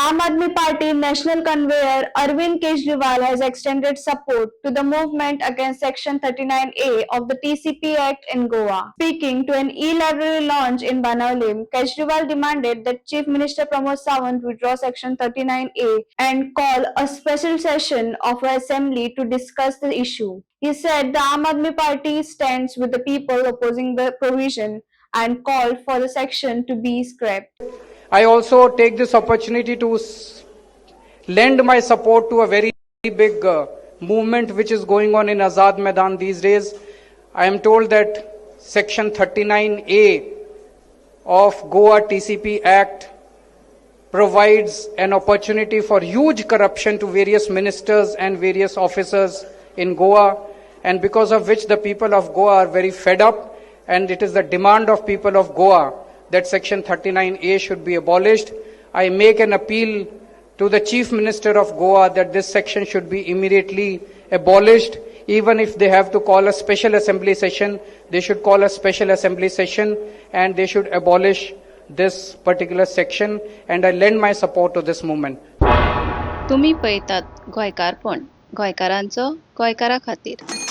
Aam Aadmi Party national convener Arvind Kejriwal has extended support to the movement against Section 39A of the TCP Act in Goa. Speaking to an e-library launch in Banaulim, Kejriwal demanded that Chief Minister Pramod Sawant withdraw Section 39A and call a special session of the assembly to discuss the issue. He said the Aam Aadmi Party stands with the people opposing the provision and called for the section to be scrapped. I also take this opportunity to lend my support to a very big movement which is going on in Azad Maidan these days. I am told that Section 39A of Goa TCP Act provides an opportunity for huge corruption to various ministers and various officers in Goa, and because of which the people of Goa are very fed up, and it is the demand of people of Goa that Section 39A should be abolished. I make an appeal to the Chief Minister of Goa that this section should be immediately abolished. Even if they have to call a special assembly session, they should call a special assembly session and they should abolish this particular section, and I lend my support to this movement. तुम्ही पळयतात गोंयकारपण, गोंयकारांचो गोंयकारा खातीर.